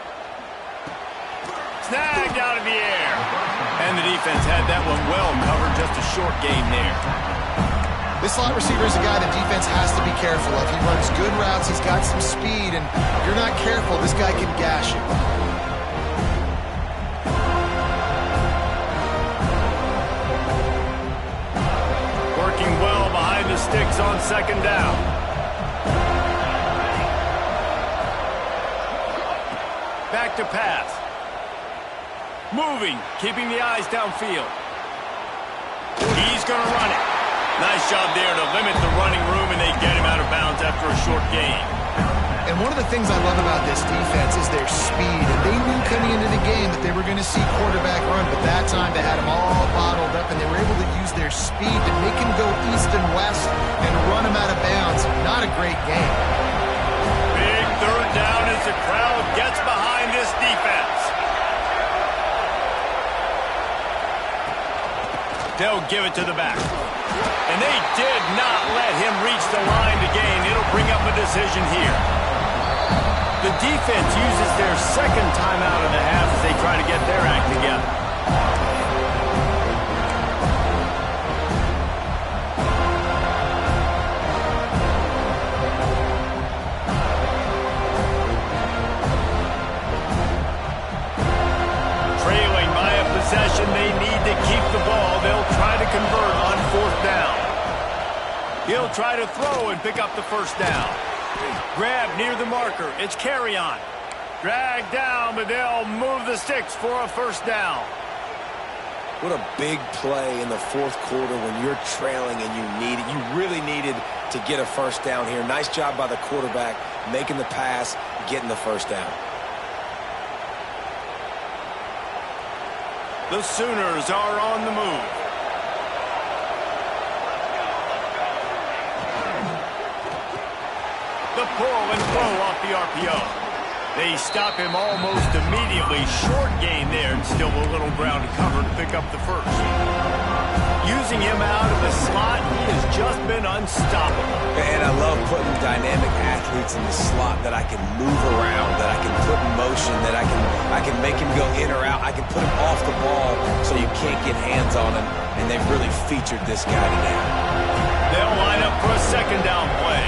Snagged out of the air. And the defense had that one well covered, just a short gain there. This slot receiver is a guy the defense has to be careful of. He runs good routes, he's got some speed, and if you're not careful, this guy can gash you. Working well behind the sticks on 2nd down. Back to pass. Moving, keeping the eyes downfield. He's going to run it. Nice job there to limit the running room, and they get him out of bounds after a short gain. And one of the things I love about this defense is their speed. And they knew coming into the game that they were going to see quarterback run, but that time they had him all bottled up, and they were able to use their speed to make him go east and west and run him out of bounds. Not a great game. Big 3rd down as the crowd gets behind this defense. They'll give it to the back. And they did not let him reach the line to gain. It'll bring up a decision here. The defense uses their 2nd timeout of the half as they try to get their act together. Trailing by a possession, they need to keep the ball. They'll try to convert on 4th down. He'll try to throw and pick up the 1st down. Grab near the marker. It's carry on. Dragged down, but they'll move the sticks for a 1st down. What a big play in the 4th quarter when you're trailing and you really needed to get a 1st down here. Nice job by the quarterback making the pass, getting the first down. The Sooners are on the move. The pull and throw off the RPO. They stop him almost immediately. Short gain there, and still a little ground to cover to pick up the first. Using him out of the slot, he has just been unstoppable. And I love putting dynamic athletes in the slot that I can move around, that I can put in motion, that I can make him go in or out. I can put him off the ball so you can't get hands on him, and they've really featured this guy today. They'll line up for a second down play.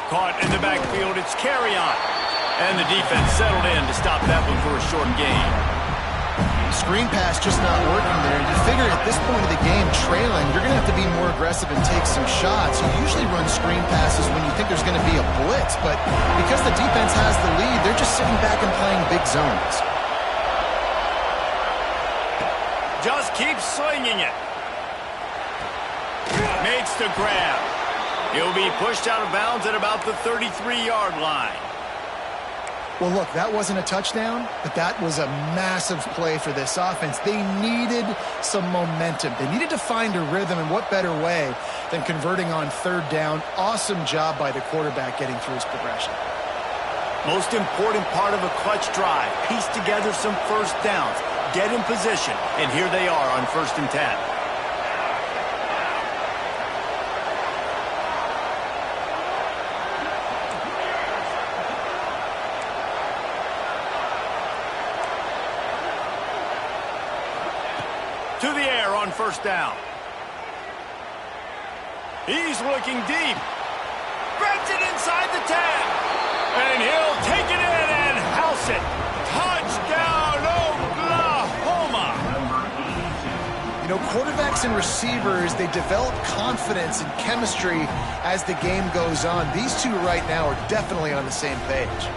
Caught in the backfield, it's carry on. And the defense settled in to stop that one for a short gain. Screen pass just not working there. You figure at this point of the game, trailing, you're going to have to be more aggressive and take some shots. You usually run screen passes when you think there's going to be a blitz, but because the defense has the lead, they're just sitting back and playing big zones. Just keep slinging it. Makes the grab. He'll be pushed out of bounds at about the 33-yard line. Well, look, that wasn't a touchdown, but that was a massive play for this offense. They needed some momentum. They needed to find a rhythm, and what better way than converting on third down. Awesome job by the quarterback getting through his progression. Most important part of a clutch drive. Piece together some first downs. Get in position, and here they are on 1st and 10. To the air on 1st down. He's looking deep. Grabs it inside the 10. And he'll take it in and house it. Touchdown, Oklahoma. You know, quarterbacks and receivers, they develop confidence and chemistry as the game goes on. These two right now are definitely on the same page.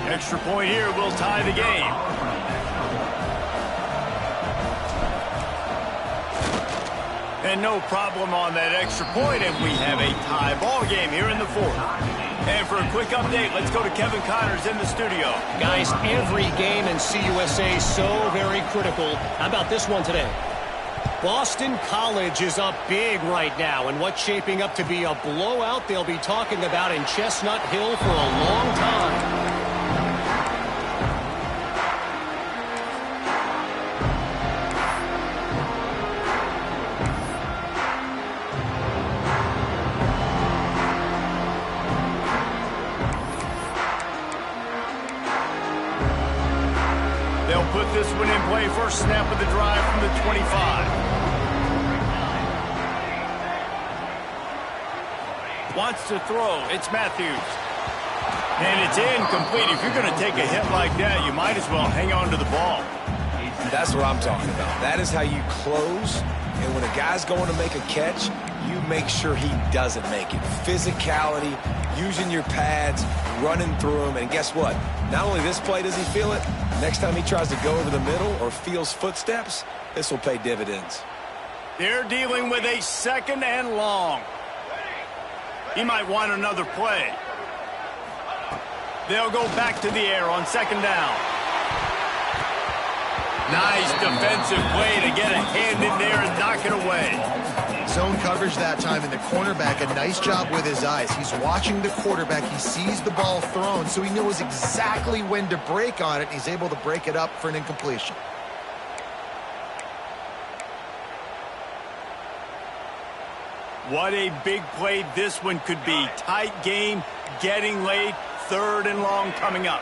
Extra point here will tie the game. And no problem on that extra point, and we have a tie ball game here in the 4th. And for a quick update, let's go to Kevin Connors in the studio. Guys, every game in CUSA so very critical. How about this one today? Boston College is up big right now, and what's shaping up to be a blowout they'll be talking about in Chestnut Hill for a long time. Put this one in play. First snap of the drive from the 25. Wants to throw. It's Matthews. And it's incomplete. If you're going to take a hit like that, you might as well hang on to the ball. That's what I'm talking about. That is how you close. And when a guy's going to make a catch, you make sure he doesn't make it. Physicality, using your pads, running through them. And guess what? Not only this play does he feel it, next time he tries to go over the middle or feels footsteps, this will pay dividends. They're dealing with a 2nd and long. He might want another play. They'll go back to the air on 2nd down. Nice defensive play to get a hand in there and knock it away. Zone coverage that time, and the cornerback, a nice job with his eyes. He's watching the quarterback. He sees the ball thrown, so he knows exactly when to break on it, and he's able to break it up for an incompletion. What a big play this one could be. Tight game, getting late, 3rd and long coming up.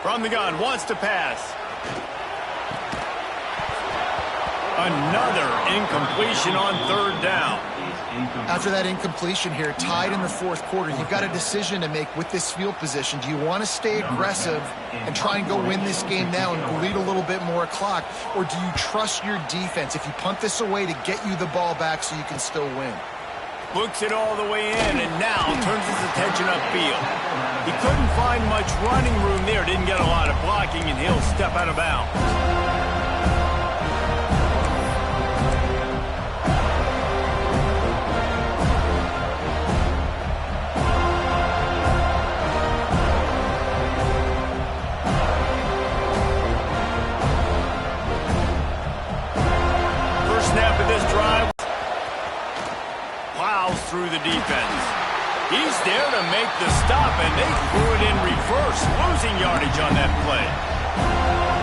From the gun, wants to pass. Another incompletion on 3rd down. After that incompletion here, tied in the 4th quarter, you've got a decision to make with this field position. Do you want to stay aggressive and try and go win this game now and bleed a little bit more clock, or do you trust your defense if you punt this away to get you the ball back so you can still win? Looks it all the way in, and now turns his attention upfield. He couldn't find much running room there, didn't get a lot of blocking, and he'll step out of bounds. First snap of this drive. Plows through the defense. He's there to make the stop, and they threw it in reverse, losing yardage on that play.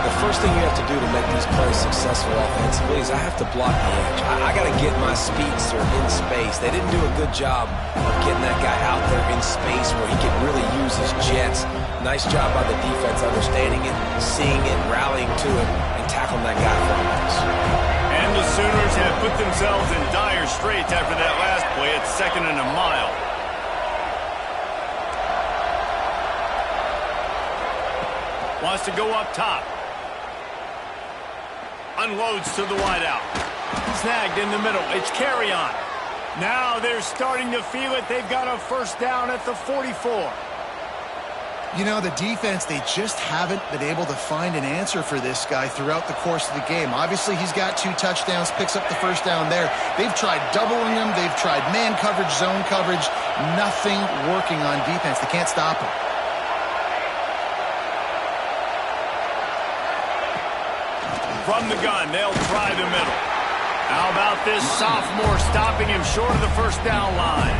The first thing you have to do to make these plays successful offensively is I have to block the edge. I got to get my speedster in space. They didn't do a good job of getting that guy out there in space where he could really use his jets. Nice job by the defense understanding it, seeing it, rallying to it, and tackling that guy for a loss. And the Sooners have put themselves in dire straits after that last play at 2nd and a mile. Wants to go up top. Unloads to the wideout. Snagged in the middle. It's carry on. Now they're starting to feel it. They've got a first down at the 44. You know, the defense, they just haven't been able to find an answer for this guy throughout the course of the game. Obviously, he's got 2 touchdowns, picks up the first down there. They've tried doubling him. They've tried man coverage, zone coverage. Nothing working on defense. They can't stop him. From the gun, they'll try the middle. How about this sophomore stopping him short of the first down line?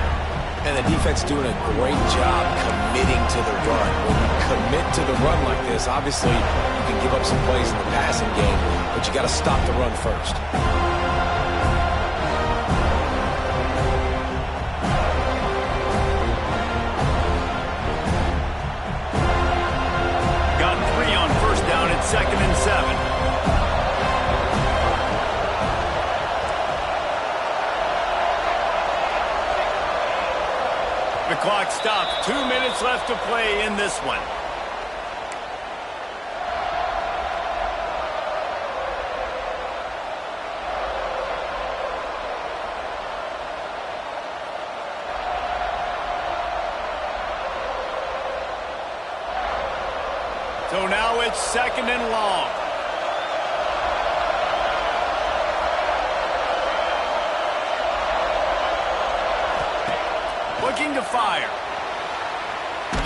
And the defense doing a great job committing to the run. When you commit to the run like this, obviously you can give up some plays in the passing game, but you got to stop the run first. Got 3 on first down at 2nd and 7. The clock stops. 2 minutes left to play in this one. So now it's 2nd and long. Looking to fire.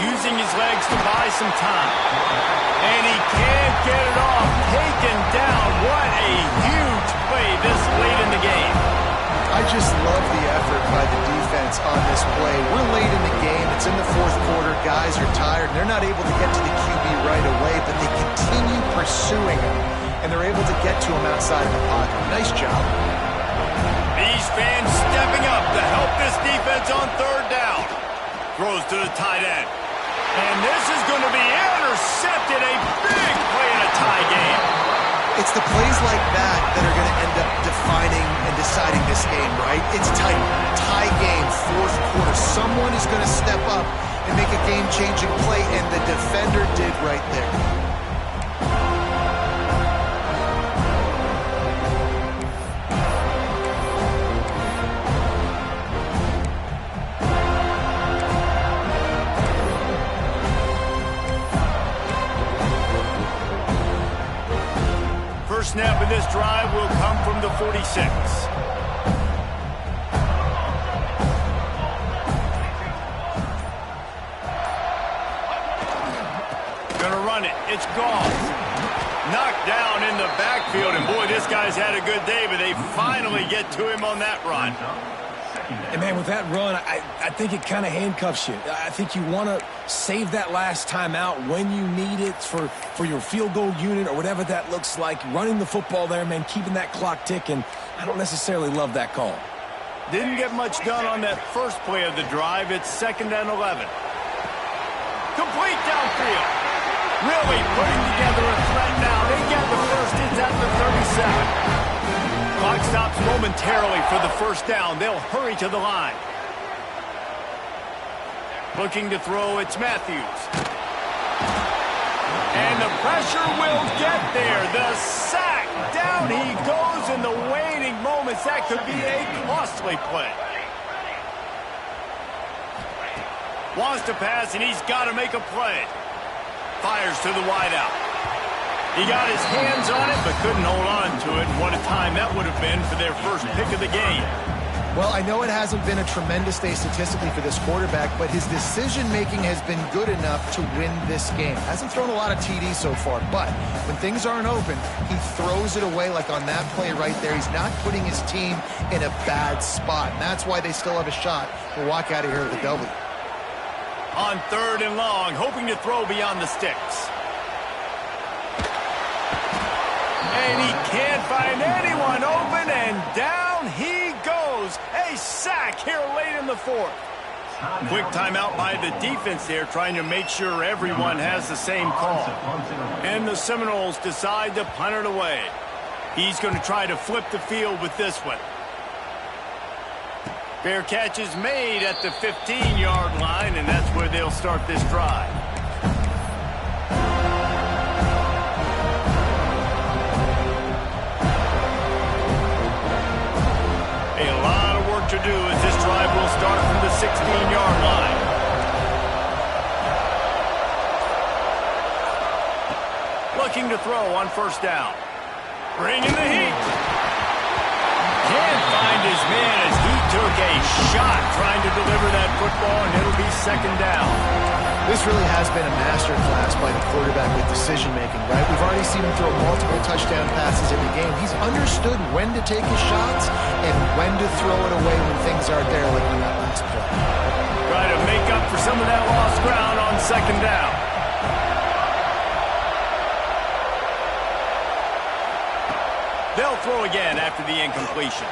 Using his legs to buy some time. And he can't get it off. Taken down. What a huge play this late in the game. I just love the effort by the defense on this play. We're late in the game. It's in the 4th quarter. Guys are tired. They're not able to get to the QB right away, but they continue pursuing him. And they're able to get to him outside of the pocket. Nice job. These fans stepping up to help this defense on 3rd down. Throws to the tight end. And this is going to be intercepted. A big play in a tie game. It's the plays like that that are going to end up defining and deciding this game, right? It's tight. Tie game, 4th quarter. Someone is going to step up and make a game-changing play, and the defender did right there. First snap of this drive will come from the 46. Gonna run it. It's gone. Knocked down in the backfield, and boy, this guy's had a good day, but they finally get to him on that run. And, man, with that run, I think it kind of handcuffs you. I think you want to save that last time out when you need it for your field goal unit or whatever that looks like. Running the football there, man, keeping that clock ticking. I don't necessarily love that call. Didn't get much done on that first play of the drive. It's 2nd and 11. Complete downfield. Really putting together a threat now. They get the first. It's at the 37. Clock stops momentarily for the first down. They'll hurry to the line. Looking to throw, it's Matthews. And the pressure will get there. The sack. Down he goes in the waiting moments. That could be a costly play. Wants to pass, and he's got to make a play. Fires to the wideout. He got his hands on it, but couldn't hold on to it. What a time that would have been for their first pick of the game. Well, I know it hasn't been a tremendous day statistically for this quarterback, but his decision-making has been good enough to win this game. Hasn't thrown a lot of TDs so far, but when things aren't open, he throws it away like on that play right there. He's not putting his team in a bad spot, and that's why they still have a shot to walk out of here with a W. On 3rd and long, hoping to throw beyond the sticks. And he can't find anyone open, and down he goes. A sack here late in the 4th. Quick timeout by the defense there, trying to make sure everyone has the same call. And the Seminoles decide to punt it away. He's going to try to flip the field with this one. Fair catch is made at the 15-yard line, and that's where they'll start this drive. A lot of work to do as this drive will start from the 16-yard line. Looking to throw on 1st down. Bringing the heat. Can't find his man as he took a shot trying to deliver that football, and it'll be 2nd down. This really has been a masterclass by the quarterback with decision-making, right? We've already seen him throw multiple touchdown passes in the game. He's understood when to take his shots and when to throw it away when things aren't there, like on that last play. Try to make up for some of that lost ground on 2nd down. They'll throw again after the incompletion.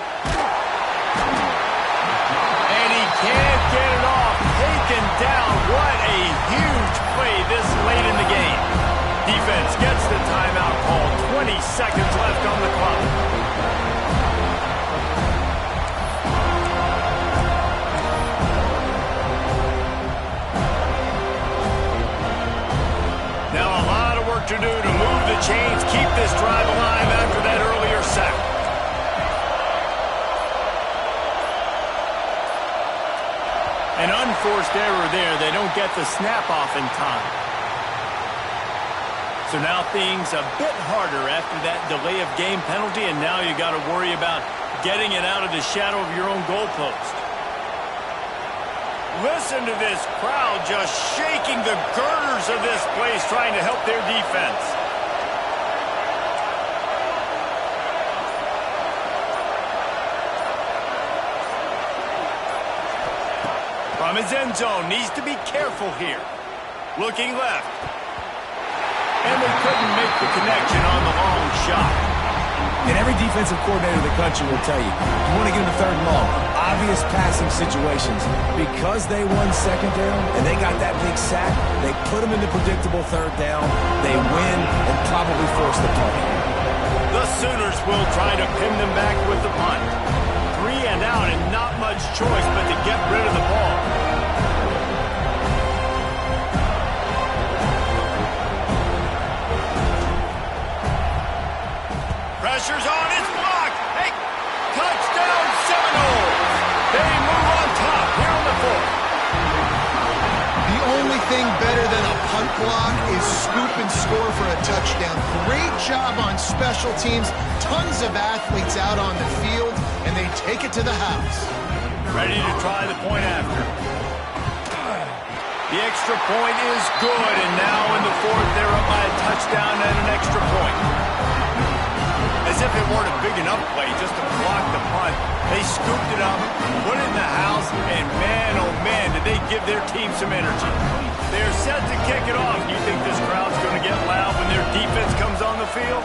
And he can't get it off. Taken down. What a huge play this late in the game. Defense gets the timeout call. 20 seconds left on the clock. Now a lot of work to do to move the chains, keep this drive alive after that earlier sack. An unforced error there. They don't get the snap off in time. So now things a bit harder after that delay of game penalty, and now you got to worry about getting it out of the shadow of your own goalpost. Listen to this crowd just shaking the girders of this place, trying to help their defense. From his end zone, needs to be careful here. Looking left. And they couldn't make the connection on the long shot. And every defensive coordinator in the country will tell you, you want to get them to 3rd and long, obvious passing situations. Because they won 2nd down and they got that big sack, they put them into predictable 3rd down. They win and probably force the punt. The Sooners will try to pin them back with the punt. 3 and out, and not much choice but to get rid of the ball. Pressure's on, it's blocked. Hey, touchdown Seminoles. They move on top here on the 4th. The only thing better than a punt block is scoop and score for a touchdown. Great job on special teams. Tons of athletes out on the field, and they take it to the house. Ready to try the point after. The extra point is good, and now in the 4th, they're up by a touchdown and an extra point. As if it weren't a big enough play just to block the punt. They scooped it up, put it in the house, and man, oh man, did they give their team some energy. They're set to kick it off. Do you think this crowd's going to get loud when their defense comes on the field?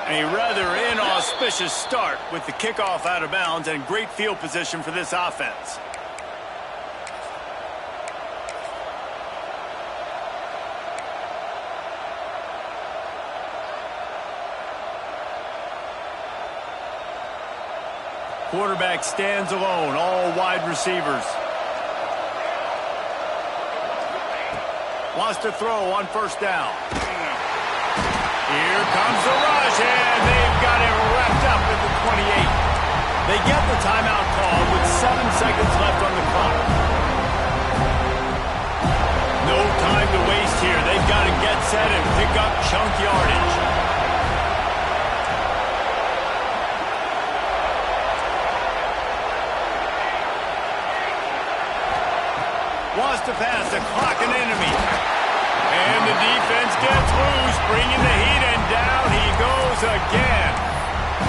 A rather inauspicious start with the kickoff out of bounds and great field position for this offense. Quarterback stands alone, all wide receivers. Wants to throw on first down. Here comes the rush, and they've got it wrapped up at the 28. They get the timeout call with 7 seconds left on the clock. No time to waste here. They've got to get set and pick up chunk yardage. Wants to pass, the clock an enemy. And the defense gets loose, bringing the heat, and down he goes again.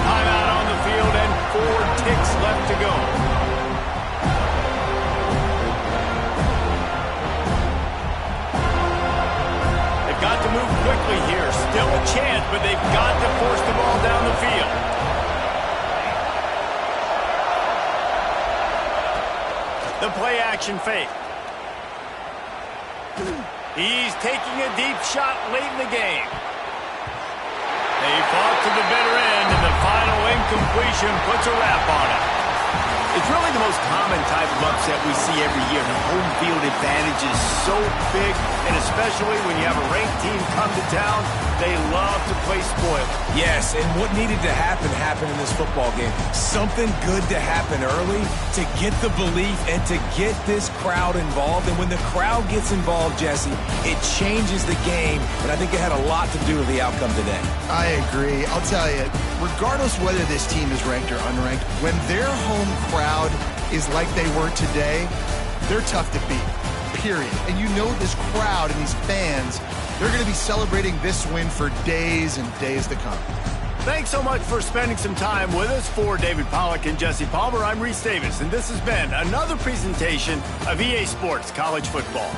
Timeout on the field and 4 ticks left to go. They've got to move quickly here. Still a chance, but they've got to force the ball down the field. The play action fake. He's taking a deep shot late in the game. They fought to the bitter end, and the final incompletion puts a wrap on it. It's really the most common type of upset we see every year. The home field advantage is so big, and especially when you have a ranked team come to town, they love to play spoiler. Yes, and what needed to happen happened in this football game. Something good to happen early to get the belief and to get this crowd involved. And when the crowd gets involved, Jesse, it changes the game, and I think it had a lot to do with the outcome today. I agree. I'll tell you, regardless whether this team is ranked or unranked, when their home crowd is like they were today, they're tough to beat, period. And you know this crowd and these fans, they're going to be celebrating this win for days and days to come. Thanks so much for spending some time with us. For David Pollack and Jesse Palmer, I'm Reese Davis, and this has been another presentation of EA Sports College Football.